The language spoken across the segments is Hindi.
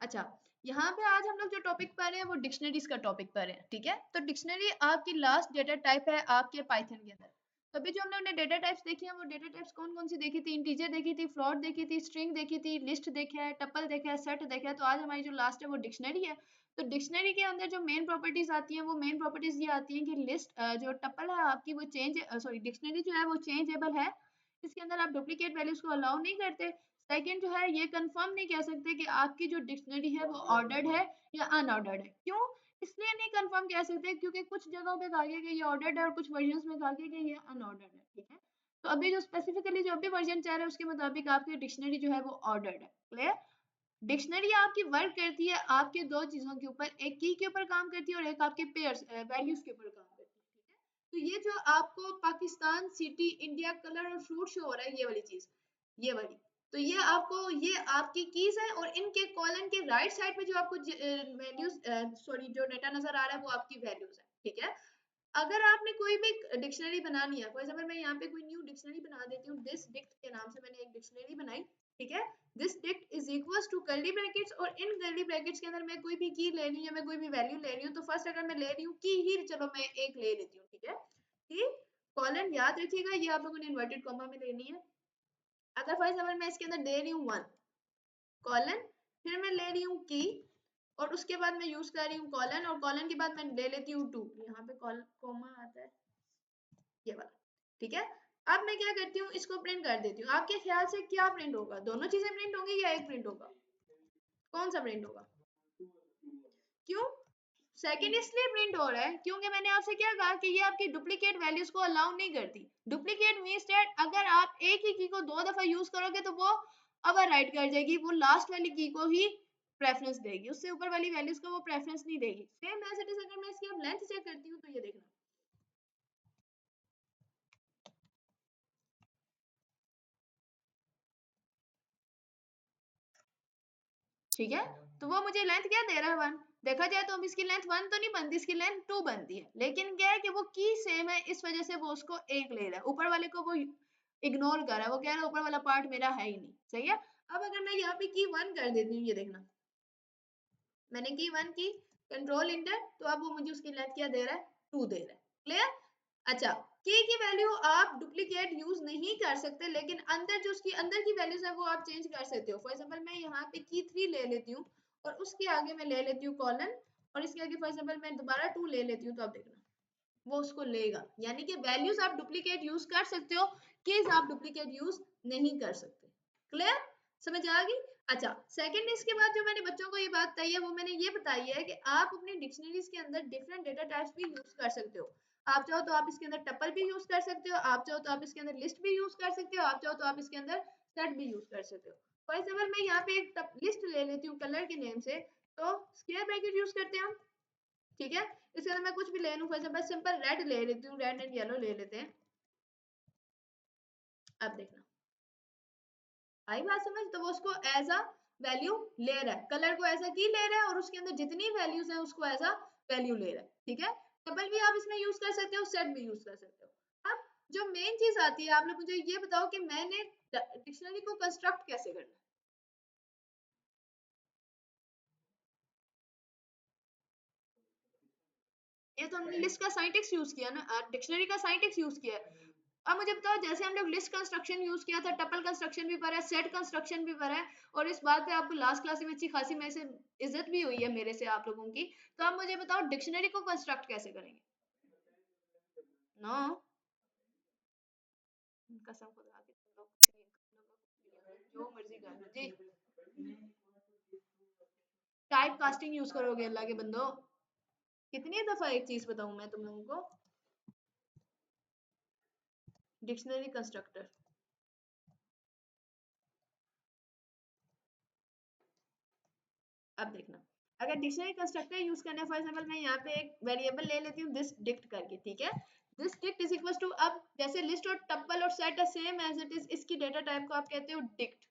अच्छा, यहाँ पे आज हम लोग जो टॉपिक पढ़ रहे हैं वो डिक्शनरीज का टॉपिक पढ़ रहे हैं, ठीक है। तो डिक्शनरी आपकी लास्ट डेटा टाइप है आपके पाइथन के अंदर। तो अभी जो हम लोग ने डेटा टाइप्स देखी हैं वो डेटा टाइप्स कौन कौन सी देखी थी? इंटीजर देखी थी, फ्लोट देखी थी, स्ट्रिंग देखी थी, लिस्ट देखा है, टपल देखा है, सेट देखा है। तो आज हमारी जो लास्ट है वो डिक्शनरी है। तो डिक्शनरी के अंदर जो मेन प्रॉपर्टीज आती हैं वो मेन प्रॉपर्टीज ये आती हैं कि लिस्ट जो टपल है आपकी वो डिक्शनरी जो है वो चेंजेबल है। इसके अंदर आप डुप्लीकेट वैल्यूज को अलाउ नहीं करते। सेकंड जो है ये कंफर्म नहीं कह सकते कि आपकी जो डिक्शनरी है वो ऑर्डर्ड है या अनऑर्डर्ड है। क्यों? इसलिए नहीं कंफर्म कह सकते क्योंकि कुछ जगहों पे कहा गया कि ये ऑर्डर्ड है और कुछ वर्जन्स में कहा गया कि ये अनऑर्डर्ड है, ठीक है। तो अभी जो स्पेसिफिकली जो अभी वर्जन चल रहा है उसके मुताबिक आपकी डिक्शनरी जो है वो ऑर्डर्ड है। क्लियर? डिक्शनरी आपकी वर्क करती है आपके दो चीजों के ऊपर, एक की के ऊपर काम करती है और एक आपके पेयर्स वैल्यूज के ऊपर काम करती है, ठीक है। तो ये जो आपको पाकिस्तान, सिटी, इंडिया, कलर और फ्रूट शो हो रहा है, ये वाली चीज, ये वाली, तो ये आपको, ये आपकी कीज है और इनके कॉलम के राइट साइड पे जो आपको वैल्यूज सॉरी जो डेटा नजर आ रहा है वो आपकी वैल्यूज है, ठीक है। अगर आपने कोई भी डिक्शनरी बनानी है, फॉर एग्जांपल मैं यहाँ पे कोई न्यू डिक्शनरी बना देती हूँ, दिस डिक्ट के नाम से मैंने एक डिक्शनरी बनाई, ठीक है। This dict is equals to curly brackets, और इन कर्ली ब्रैकेट्स के अंदर मैं कोई भी की ले रही हूँ या मैं कोई भी वैल्यू ले रही हूँ, तो फर्स्ट अगर मैं ले रही हूँ की ही, चलो मैं एक ले लेती हूँ, ठीक है। कि कॉलन याद रखिएगा ये आप लोगों ने इन्वर्टेड कॉमा में लेनी है। अगर फॉर एग्जांपल मैं इसके अंदर दे रही हूँ 1 कॉलन, फिर मैं ले रही हूँ की, और उसके बाद मैं यूज कर रही हूँ कॉलन, और कॉलन के बाद मैं ले लेती हूँ 2, यहाँ पे कॉल कॉमा आता है ये वाला, ठीक है। अब मैं क्या करती हूँ, इसको प्रिंट कर देती हूँ। आपके ख्याल से क्या प्रिंट होगा? दोनों चीजें प्रिंट होंगी या एक प्रिंट होगा? कौन सा प्रिंट होगा? क्यों? सेकंड इसलिए प्रिंट हो रहा है क्योंकि मैंने आपसे क्या कहा कि ये आपकी डुप्लीकेट वैल्यूज को अलाउ नहीं करती। डुप्लीकेट मींस दैट अगर आप एक ही की को दो दफा यूज करोगे तो वो ओवर राइट कर जाएगी, वो लास्ट वाली की को ही प्रेफरेंस देगी, उससे ऊपर वाली वैल्यूज को वो प्रेफरेंस नहीं देगी। सेम एज इट इज अगर मैं इसकी अब लेंथ चेक करती हूँ तो ये देखना, ठीक है। तो वो मुझे लेंथ क्या दे रहा है? 1। देखा जाए तो अब इसकी लेंथ 1 तो नहीं बनती, इसकी लेंथ 2 बनती है, लेकिन क्या है कि वो की सेम है, इस वजह से वो उसको एक ले रहा है, ऊपर वाले को वो इग्नोर कर रहा है, वो कह रहा है ऊपर वाला पार्ट मेरा है ही नहीं, सही है। अब अगर मैं यहाँ पे की 1 कर देती हूँ, ये देखना मैंने की 1 की, कंट्रोल इंटर, तो अब वो मुझे उसकी लेंथ क्या दे रहा है? 2 दे रहा है। क्लियर? अच्छा, की वैल्यू आप डुप्लीकेट यूज नहीं कर सकते, लेकिन अंदर जो उसकी अंदर की वैल्यूज है वो आप चेंज कर सकते हो। फॉर एग्जांपल मैं यहाँ पे की 3 ले लेती हूँ और उसके आगे मैं ले लेती हूँ कॉलन, और इसके आगे फॉर एग्जांपल मैं दोबारा 2 ले लेती हूँ, तो आप देखना वो उसको लेगा। यानी कि वैल्यूज आप डुप्लीकेट यूज कर सकते हो, कीज आप डुप्लीकेट यूज नहीं कर सकते। क्लियर? समझ आ गई? अच्छा, सेकंड इसके बाद जो मैंने बच्चों को ये बात बताई है वो मैंने ये बताई है कि आप अपनी डिक्शनरीज के अंदर डिफरेंट डेटा टाइप्स भी यूज कर सकते हो। आप चाहो तो आप इसके अंदर टपल भी यूज कर सकते हो, आप चाहो तो आप इसके अंदर लिस्ट भी यूज कर सकते हो, आप चाहो तो आप इसके अंदर सेट भी यूज कर सकते हो। फॉर एग्जांपल मैं यहाँ पे एक लिस्ट ले लेती हूँ कलर के नेम से, तो स्क्वायर ब्रैकेट यूज करते हैं हम, ठीक है। इसके अंदर मैं कुछ भी ले लूं, फॉर एग्जांपल सिंपल रेड ले लेती हूँ, रेड एंड येलो ले लेते हैं। अब देखना आई बात समझ? तो वो उसको एज अ वैल्यू ले रहा है, कलर को एज अ की ले रहा है, और उसके अंदर जितनी वैल्यूज है उसको एज अ वैल्यू ले रहा है, ठीक है। डबल भी आप इसमें यूज कर सकते हो, सेट भी यूज कर सकते हो। अब जो मेन चीज आती है, आप लोग मुझे ये बताओ कि मैंने डिक्शनरी को कंस्ट्रक्ट कैसे करना है। ये तो हमने लिस्ट का सिंटैक्स यूज किया ना, डिक्शनरी का सिंटैक्स यूज किया है। अब मुझे बताओ, जैसे हम लोग लिस्ट कंस्ट्रक्शन यूज किया था, टपल कंस्ट्रक्शन भी पढ़ा है, सेट कंस्ट्रक्शन भी पढ़ा है, और इस बात पे आपको लास्ट क्लास में अच्छी खासी में से इज्जत भी हुई है मेरे से आप लोगों की। तो आप मुझे बताओ डिक्शनरी को कंस्ट्रक्ट कैसे करेंगे? नो, कसम खुदा की, तुम लोग जो मर्जी कर लो जी, टाइप कास्टिंग यूज करोगे अल्लाह के बंदो। कितनी दफा एक चीज बताऊं मैं तुम लोगों को, डिक्शनरी कंस्ट्रक्टर। अब देखना, अगर डिक्शनरी कंस्ट्रक्टर यूज करना है, फॉर एग्जांपल मैं यहाँ पे एक वेरिएबल ले लेती हूँ दिस डिक्ट करके, ठीक है। This dict is equal to, अब जैसे लिस्ट और टपल और सेट है सेम एज इट इज, इसकी डेटा टाइप को आप कहते हो डिक्ट,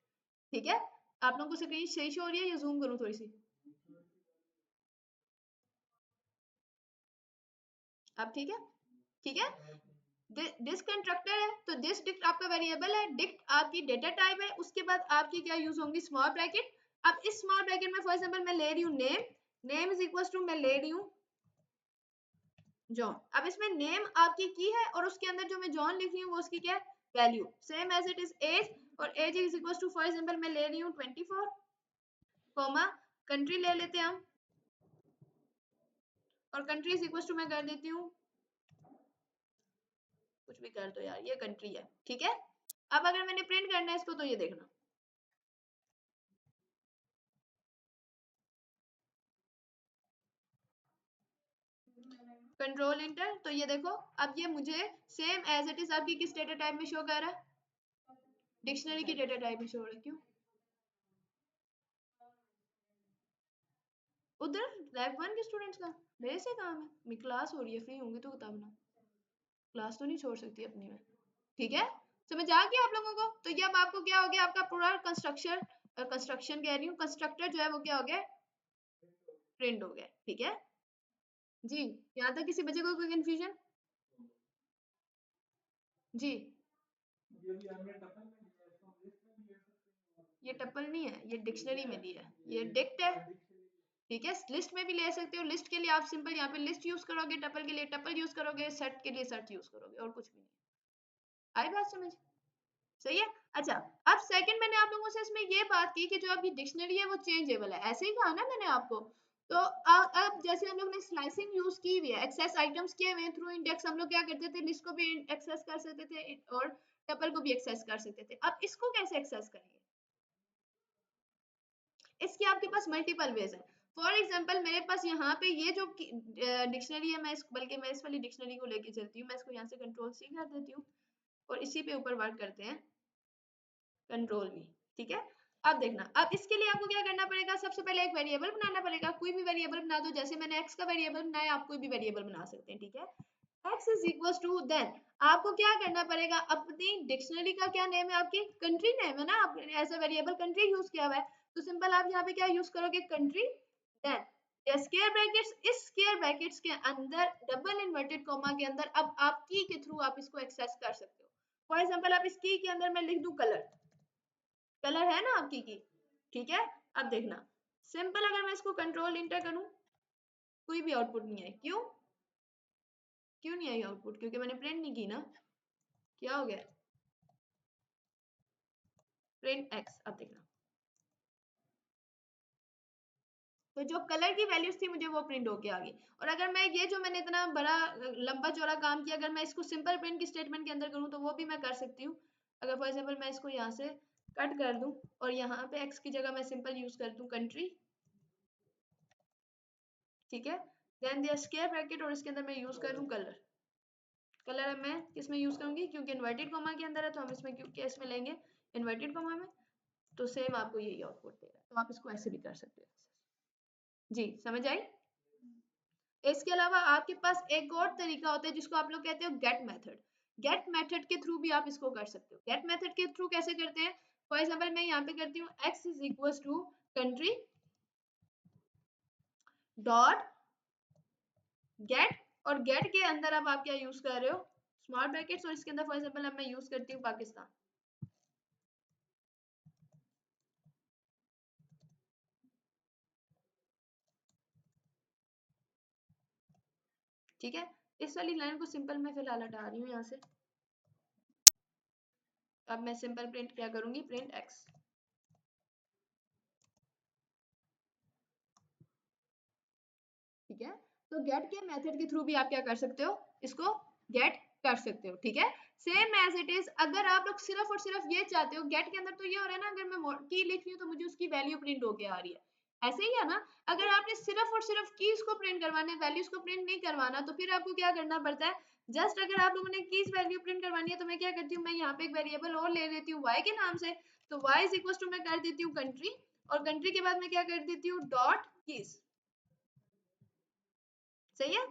ठीक है। आप लोगों को स्क्रीन सही शो हो रही है या जूम करूँ थोड़ी सी? अब ठीक है, ठीक है। दिस कंस्ट्रक्टर है, तो दिस डिक्ट आपका वेरिएबल है, डिक्ट आपकी डेटा टाइप है, उसके बाद आपकी क्या यूज होंगी? स्मॉल ब्रैकेट, अब इस स्मॉल ब्रैकेट में फॉर एग्जांपल मैं ले रही हूँ name, name is equal to मैं ले रही हूँ जॉन। अब इसमें नेम आपकी की है और उसके अंदर जो मैं जॉन लिख रही हूँ वो उसकी क्या है, value, same as it is as, और as is equal to for example मैं ले रही हूँ 24, कॉमा कंट्री ले लेते हैं हम, और कंट्री इज इक्वल टू मैं कर देती हूँ, कुछ भी कर दो यार, ये कंट्री है, ठीक है। अब अगर मैंने प्रिंट करना है इसको तो ये देखना, कंट्रोल इंटर, तो ये देखो अब ये मुझे सेम एज इट इज आपकी किस डेटा टाइप में शो कर रहा है, डिक्शनरी की डेटा टाइप में शो हो रहा है। क्यों उधर लैब 1 के स्टूडेंट्स का मेरे से काम है, मेरी क्लास हो रही है, फ्री होंगी तो बताना, क्लास तो नहीं छोड़ सकती अपनी में, ठीक है। समझ आ गया आप लोगों को। तो ये अब आपको क्या हो गया, आपका पूरा कंस्ट्रक्शन, कंस्ट्रक्शन कह रही हूँ, कंस्ट्रक्टर जो है वो क्या हो गया, प्रिंट हो गया, ठीक है जी। यहाँ तक किसी बच्चे को कोई कंफ्यूजन जी? ये टपल नहीं है, ये डिक्शनरी में दी है, ये डिक्ट है, ठीक है। लिस्ट में भी ले सकते हो, लिस्ट के लिए आप सिंपल यहाँ पे लिस्ट यूज करोगे, टपल के लिए टपल यूज करोगे, सेट के लिए सेट यूज करोगे, और कुछ भी नहीं। आई बात समझ? सही है। अच्छा, अब सेकंड मैंने आप लोगों से इसमें ये बात की कि जो आपकी डिक्शनरी है वो चेंजेबल है, ऐसे ही कहा ना मैंने आपको। तो अब जैसे हम लोग ने स्लाइसिंग यूज की हुई है, एक्सेस आइटम्स किए हुए थ्रू इंडेक्स, हम लोग क्या करते थे, लिस्ट को भी एक्सेस कर सकते थे और टपल को भी एक्सेस कर सकते थे। अब इसको कैसे एक्सेस करेंगे, इसके आपके पास मल्टीपल वेज है। फॉर एग्जाम्पल मेरे पास यहाँ पे ये जो डिक्शनरी है, मैं इस बल्कि मैं इस वाली डिक्शनरी को लेके चलती हूँ, मैं इसको यहाँ से कंट्रोल सी कर देती हूँ और इसी पे ऊपर वर्क करते हैं कंट्रोल वी, ठीक है। अब देखना, अब इसके लिए आपको क्या करना पड़ेगा, सबसे पहले एक वेरिएबल बनाना पड़ेगा, कोई भी वेरिएबल बना दो, जैसे मैंने x का वेरिएबल बनाया, आप कोई भी वेरिएबल बना सकते हैं, ठीक है। x is equal to, then आपको क्या करना पड़ेगा, अपनी डिक्शनरी का क्या नेम है, आपकी कंट्री नेम है ना, आपने as a variable country use किया हुआ है, तो सिंपल आप यहाँ पे क्या यूज करोगे, कंट्री, देन स्क्वायर ब्रैकेट्स, इस स्क्वायर ब्रैकेट्स के अंदर डबल इन्वर्टेड कॉमा के अंदर अब आप की के थ्रू आप इसको एक्सेस कर सकते हो। फॉर एग्जांपल आप इस की के अंदर मैं लिख दूं कलर, कलर है ना आपकी की, ठीक है। अब देखना, सिंपल अगर मैं इसको कंट्रोल इंटर करूं, कोई भी आउटपुट नहीं आई, क्यों, क्यों नहीं आई आउटपुट, क्योंकि मैंने प्रिंट नहीं की ना, क्या हो गया, प्रिंट एक्स। अब देखना, तो जो कलर की वैल्यूज थी मुझे वो प्रिंट होके आ गई। और अगर मैं ये जो मैंने इतना बड़ा लंबा चौड़ा काम किया, अगर मैं इसको सिंपल प्रिंट की स्टेटमेंट के अंदर करूं तो वो भी मैं कर सकती हूँ। अगर फॉर एग्जांपल मैं इसको यहाँ से कट कर दूं और यहाँ पे एक्स की जगह मैं सिंपल यूज कर दूं कंट्री, ठीक है, देन दिया स्क्वायर ब्रैकेट और इसके अंदर मैं यूज करूं कलर, कलर मैं किस में यूज करूंगी, क्योंकि इन्वर्टेड कॉमा के अंदर है तो हम इसमें क्यों केस में लेंगे, इन्वर्टेड कॉमा में, तो सेम आपको यही आउटपुट देगा, तो आप इसको ऐसे भी कर सकते हो जी। समझ आई? इसके अलावा आपके पास एक और तरीका होता है जिसको आप लोग कहते हो गेट मेथड, गेट मेथड के थ्रू भी आप इसको कर सकते हो। गेट मेथड के थ्रू कैसे करते हैं, फॉर एग्जांपल मैं यहाँ पे करती हूँ x is equal to country dot get, और गेट के अंदर अब आप क्या यूज कर रहे हो, स्मॉल ब्रैकेट्स, और इसके अंदर फॉर एग्जांपल अब मैं यूज करती हूँ पाकिस्तान, ठीक है। इस वाली लाइन को सिंपल मैं फिलहाल हटा रही हूँ यहाँ से, अब मैं सिंपल प्रिंट क्या करूंगी, प्रिंट एक्स, ठीक है। तो गेट के मेथड के थ्रू भी आप क्या कर सकते हो, इसको गेट कर सकते हो, ठीक है। सेम एज इट इज, अगर आप लोग सिर्फ और सिर्फ ये चाहते हो, गेट के अंदर तो ये हो रहा है ना, अगर मैं की लिख रही हूँ तो मुझे उसकी वैल्यू प्रिंट होके आ रही है, ऐसे ही है ना। अगर आपने सिर्फ और सिर्फ कीज को प्रिंट करवाना है, वैल्यूज को प्रिंट नहीं करवाना, तो फिर आपको क्या करना पड़ता है, जस्ट अगर आप लोगों ने कीज वैल्यू प्रिंट करवानी है तो मैं क्या करती हूँ, मैं यहाँ पे एक वेरिएबल और ले लेती हूँ y के नाम से, तो y इज इक्वल टू मैं कर देती हूँ कंट्री, और कंट्री के बाद मैं क्या कर देती हूँ, डॉट कीज, सही है,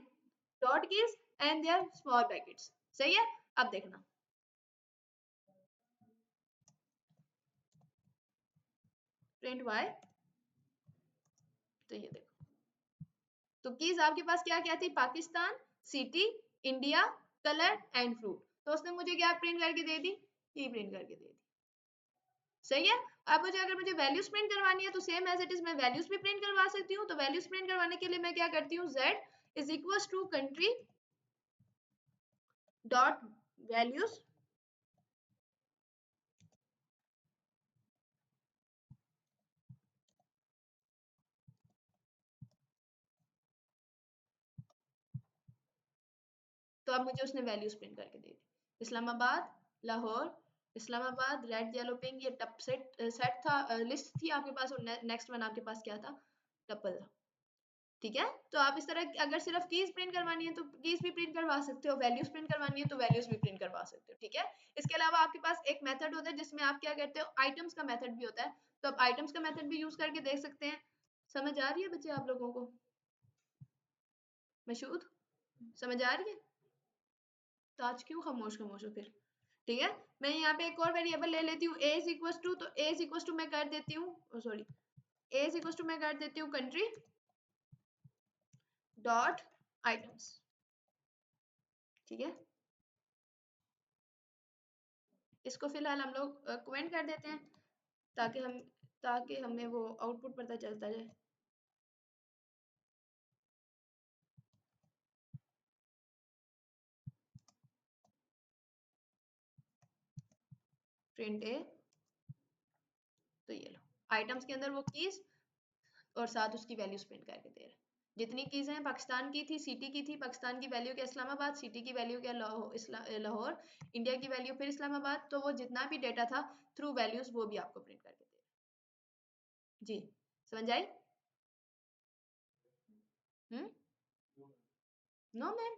dot keys and their small brackets, सही है। अब देखना, प्रिंट y, तो ये देखो, तो कीज आपके पास क्या क्या थी, Pakistan, city, India, colour and fruit, तो उसने मुझे क्या प्रिंट करके दे दी, की प्रिंट करके दे दी, सही है। अब मुझे अगर मुझे वैल्यूज प्रिंट करवानी है तो सेम एज इट इज मैं वैल्यूज भी प्रिंट करवा सकती हूँ। तो वैल्यूज प्रिंट करवाने के लिए मैं क्या करती हूँ, z is equal to country dot values तो अब मुझे उसने वैल्यूज प्रिंट करके दे दी। Islamabad, Lahore, Islamabad, red yellow pink, ये टप सेट था, लिस्ट थी आपके पास, और नेक्स्ट वन आपके पास क्या था, टपल था। ठीक है, तो आप इस तरह अगर सिर्फ कीज प्रिंट करवानी है तो कीज भी प्रिंट करवा सकते हो, वैल्यूज प्रिंट करवानी है तो वैल्यूज भी प्रिंट करवा सकते हो। ठीक है, इसके अलावा आपके पास एक मेथड होता है जिसमें आप क्या करते हो, आइटम्स का मेथड भी होता है। तो आप आइटम्स का मेथड भी यूज करके देख सकते हैं। समझ आ रही है बच्चे आप लोगों को? मशहूद समझ आ रही है? तो आज क्यों खामोश खामोश हो फिर? ठीक है, मैं यहाँ पे एक और वेरिएबल ले लेती हूँ, a इज इक्वल टू, तो a इज इक्वल टू मैं कर देती हूँ, sorry, a is equal to मैं कर देती हूँ कंट्री डॉट आइटम्स। ठीक है, इसको फिलहाल हम लोग कमेंट कर देते हैं ताकि हमें वो आउटपुट पता चलता जाए। प्रिंट ए, तो ये लो आइटम्स के अंदर वो कीज और साथ उसकी वैल्यूज प्रिंट करके दे रहे हैं। जितनी कीज हैं पाकिस्तान की थी, सिटी की थी, पाकिस्तान की वैल्यू क्या इस्लामाबाद, सिटी की वैल्यू क्या लाहौर, इंडिया की वैल्यू फिर इस्लामाबाद, तो वो जितना भी डेटा था थ्रू वैल्यूज वो भी आपको प्रिंट करके दे रहे हैं। जी समझ आई? हम्म, नो मैम,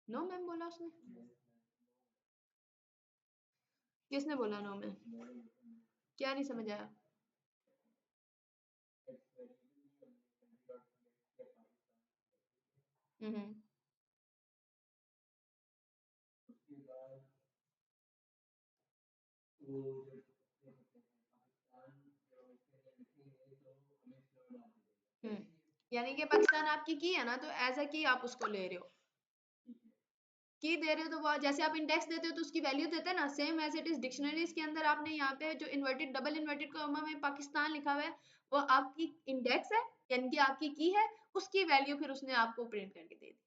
नो मैम बोला उसने। किसने बोला नो मैम? क्या नहीं समझ आया? हम्म, हम्म, यानी कि पाकिस्तान आपकी की है ना, तो एज अ की आप उसको ले रहे हो, की दे रहे हो, तो वो जैसे आप इंडेक्स देते हो तो उसकी वैल्यू देते हैं ना, same as it is dictionaries के अंदर आपने यहाँ पे जो इन्वर्टेड डबल इन्वर्टेड कॉमा में पाकिस्तान लिखा हुआ है वो आपकी इंडेक्स है, यानी कि आपकी की है, उसकी वैल्यू फिर उसने आपको प्रिंट करके दे दी।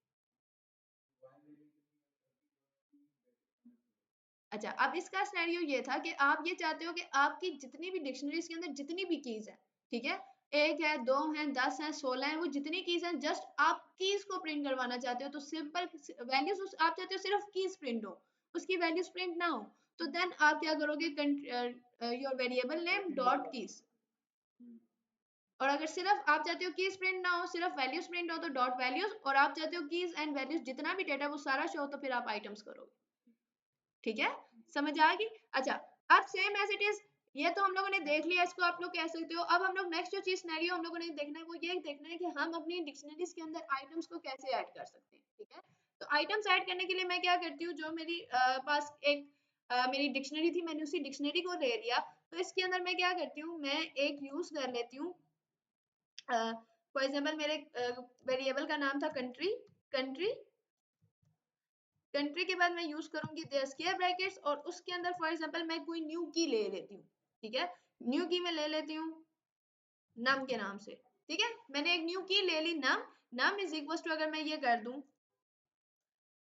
अच्छा, अब इसका सिनेरियो ये था कि आप ये चाहते हो कि आपकी जितनी भी डिक्शनरीज के अंदर जितनी भी कीज है, ठीक है, एक है, दो हैं, 10 हैं, 16 हैं, वो जितनी कीज हैं जस्ट आप कीज को प्रिंट करवाना चाहते हो, तो सिंपल वैल्यूज आप चाहते हो सिर्फ कीज प्रिंट हो, उसकी वैल्यूज प्रिंट ना हो, तो देन आप क्या करोगे, your variable name dot keys, और अगर सिर्फ आप चाहते हो कीज प्रिंट ना हो, सिर्फ वैल्यूज प्रिंट हो तो डॉट वैल्यूज, और आप चाहते हो कीज एंड वैल्यूज जितना भी डेटा वो सारा शो हो तो फिर आप आइटम्स करोगे। ठीक है, समझ आ गई? अच्छा, अब सेम एज इट इज, ये तो हम लोगों ने देख लिया, इसको आप लोग कह सकते हो। अब हम लोग नेक्स्ट जो चीज सिनेरियो हम लोगों ने देखना है वो ये देखना है कि हम अपनी डिक्शनरीज के अंदर आइटम्स को कैसे ऐड कर सकते हैं। ठीक है, तो आइटम्स ऐड करने के लिए मैं क्या करती हूँ, जो मेरी पास एक मेरी डिक्शनरी थी, मैंने उसी डिक्शनरी को ले लिया, तो इसके अंदर मैं क्या करती हूँ, मैं एक यूज कर लेती हूँ, फॉर एग्जाम्पल मेरे वेरिएबल का नाम था कंट्री, कंट्री, कंट्री के बाद मैं यूज करूंगी स्क्वायर ब्रैकेट्स, और उसके अंदर फॉर एग्जांपल मैं कोई न्यू की ले लेती हूँ। ठीक है, न्यू की मैं ले लेती हूँ नम के नाम से। ठीक है, मैंने एक न्यू की ले ली नम, नम इज इक्वल टू, अगर मैं ये कर दूं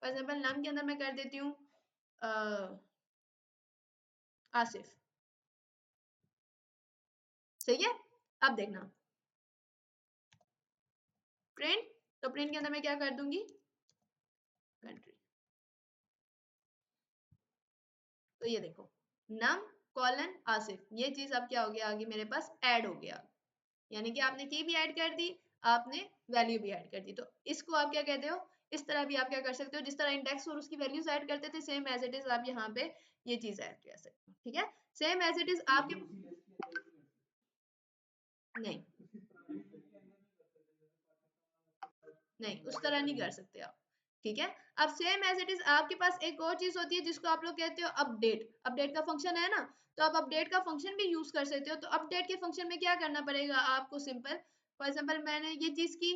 फॉर एग्जांपल नम के अंदर मैं कर देती हूँ आसिफ। सही है, अब देखना प्रिंट, तो प्रिंट के अंदर मैं क्या कर दूंगी, कंट्री, तो ये देखो नम कॉलन आसिफ, ये चीज अब क्या हो गया, आगे मेरे पास ऐड हो गया, यानी कि आपने की भी ऐड कर दी, आपने वैल्यू भी ऐड कर दी। तो इसको आप क्या कहते हो, इस तरह भी आप क्या कर सकते हो, जिस तरह इंडेक्स और उसकी वैल्यूज ऐड करते थे सेम एज इट इज आप यहाँ पे ये चीज ऐड कर सकते हो। ठीक है, सेम एज इट इज आपके, नहीं नहीं उस तरह नहीं कर सकते आप। ठीक है, अब सेम एज इट इज आपके पास एक और चीज होती है जिसको आप लोग कहते हो अपडेट, अपडेट का फंक्शन है ना, तो आप अपडेट का फंक्शन भी यूज कर सकते हो। तो अपडेट के फंक्शन में क्या करना पड़ेगा आपको, सिंपल, फॉर एग्जाम्पल मैंने ये चीज की,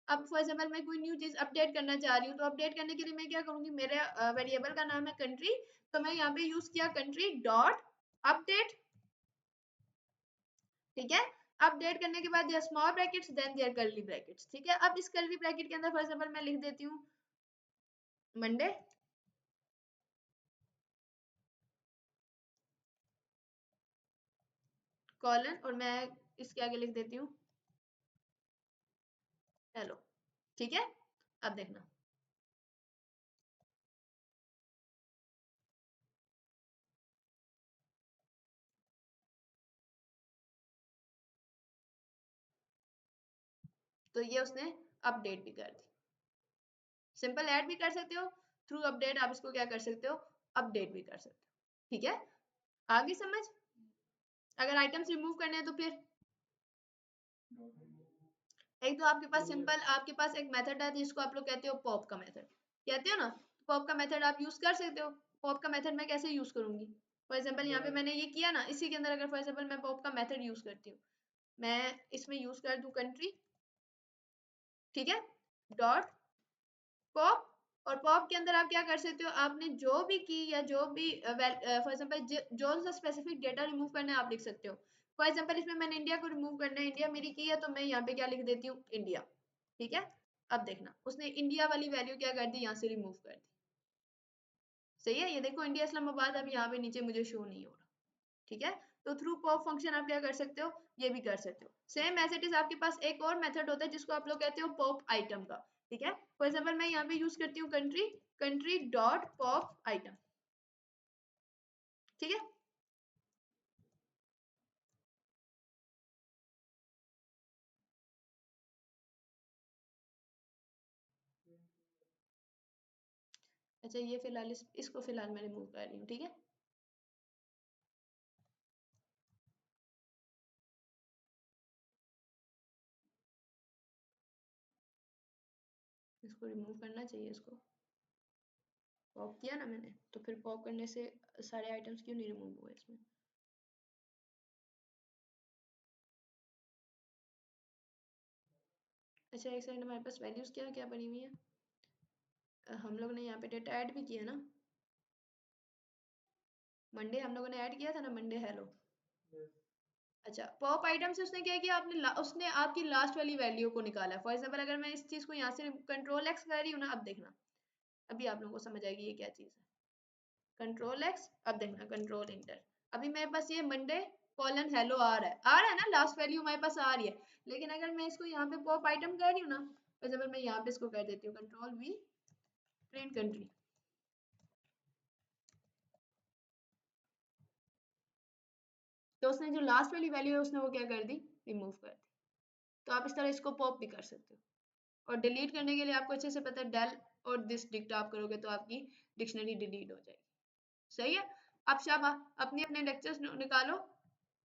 अब फॉर एग्जाम्पल मैं कोई न्यू चीज अपडेट करना चाह रही हूँ, तो अपडेट करने के लिए मैं क्या करूंगी, मेरे वेरिएबल का नाम है कंट्री, तो मैं यहाँ पे यूज किया कंट्री डॉट अपडेट, ठीक है। अपडेट करने के बाद their small brackets then their curly brackets, ठीक है। अब इस कर्ली ब्रैकेट के अंदर फॉर एग्जांपल मैं लिख देती हूँ मंडे कॉलन, और मैं इसके आगे लिख देती हूँ हेलो, ठीक है। अब देखना, तो ये उसने अपडेट भी कर दी। सिंपल ऐड भी कर सकते हो, थ्रू अपडेट आप इसको क्या कर सकते हो, अपडेट भी कर सकते हो, ठीक है। आगे समझ, अगर आइटम्स रिमूव करने हैं तो फिर एक तो आपके पास सिंपल, आपके पास एक मेथड है जिसको आप लोग कहते हो पॉप का मेथड, कहते हो ना। पॉप का मेथड आप यूज कर सकते हो। पॉप का मेथड मैं कैसे यूज करूंगी, फॉर एग्जांपल यहाँ पे मैंने ये किया ना, इसी के अंदर अगर फॉर एग्जांपल मैं पॉप का मेथड यूज करती हूँ, मैं इसमें यूज कर दूं कंट्री, ठीक है, डॉट पॉप, और पॉप के अंदर आप क्या कर सकते हो, आपने जो भी की या जो भी फॉर एग्जांपल जो सा स्पेसिफिक डेटा रिमूव करना है आप लिख सकते हो। फॉर एग्जांपल इसमें मैंने इंडिया को रिमूव करना है, इंडिया मेरी की है, तो मैं यहाँ पे क्या लिख देती हूँ, इंडिया, ठीक है। अब देखना उसने इंडिया वाली वैल्यू क्या कर दी, यहाँ से रिमूव कर दी, सही है। ये देखो इंडिया इस्लामाबाद अब यहाँ पे नीचे मुझे शो नहीं हो रहा, ठीक है। तो थ्रू पॉप फंक्शन आप क्या कर सकते हो, ये भी कर सकते हो। सेम एज इट इज आपके पास एक और मेथड होता है जिसको आप लोग कहते हो पॉप आइटम का, ठीक है। फॉर एग्जांपल मैं यहाँ पे यूज करती हूँ country, country dot pop item, ठीक है। अच्छा ये फिलहाल इसको फिलहाल मैं रिमूव कर रही हूँ, ठीक है। इसको रिमूव करना चाहिए, इसको पॉप किया ना मैंने, तो फिर पॉप करने से सारे आइटम्स क्यों नहीं रिमूव हुए इसमें। अच्छा एक सेकंड, हमारे पास वैल्यूज क्या क्या बनी हुई है, हम लोग ने यहाँ पे डेटा ऐड भी किया ना, मंडे हम लोगों ने ऐड किया था ना, मंडे हेलो। अच्छा पॉप आइटम से उसने क्या किया, उसने आपकी लास्ट वाली वैल्यू को निकाला है। फॉर एग्जांपल अगर मैं इस चीज को यहाँ से कंट्रोल एक्स कर रही हूँ ना, अब देखना, अभी आप लोगों को समझ आएगी ये क्या चीज है। कंट्रोल एक्स, अब देखना कंट्रोल इंटर, अभी मेरे पास ये मंडे कॉलन हेलो आ रहा है ना, लास्ट वैल्यू हमारे पास आ रही है। लेकिन अगर मैं इसको यहाँ पे पॉप आइटम कर रही हूँ ना, फॉर एग्जांपल मैं यहाँ पे इसको कर देती हूँ कंट्रोल वी प्रिंट कंट्री, तो उसने जो लास्ट वाली वैल्यू है उसने वो क्या कर दी, रिमूव कर दी। तो आप इस तरह इसको पॉप भी कर सकते हो। और डिलीट करने के लिए आपको अच्छे से पता है, डेल और दिस डिक्ट आप करोगे तो आपकी डिक्शनरी डिलीट हो जाएगी, सही है। अब शाबा अपने अपने लेक्चर्स निकालो,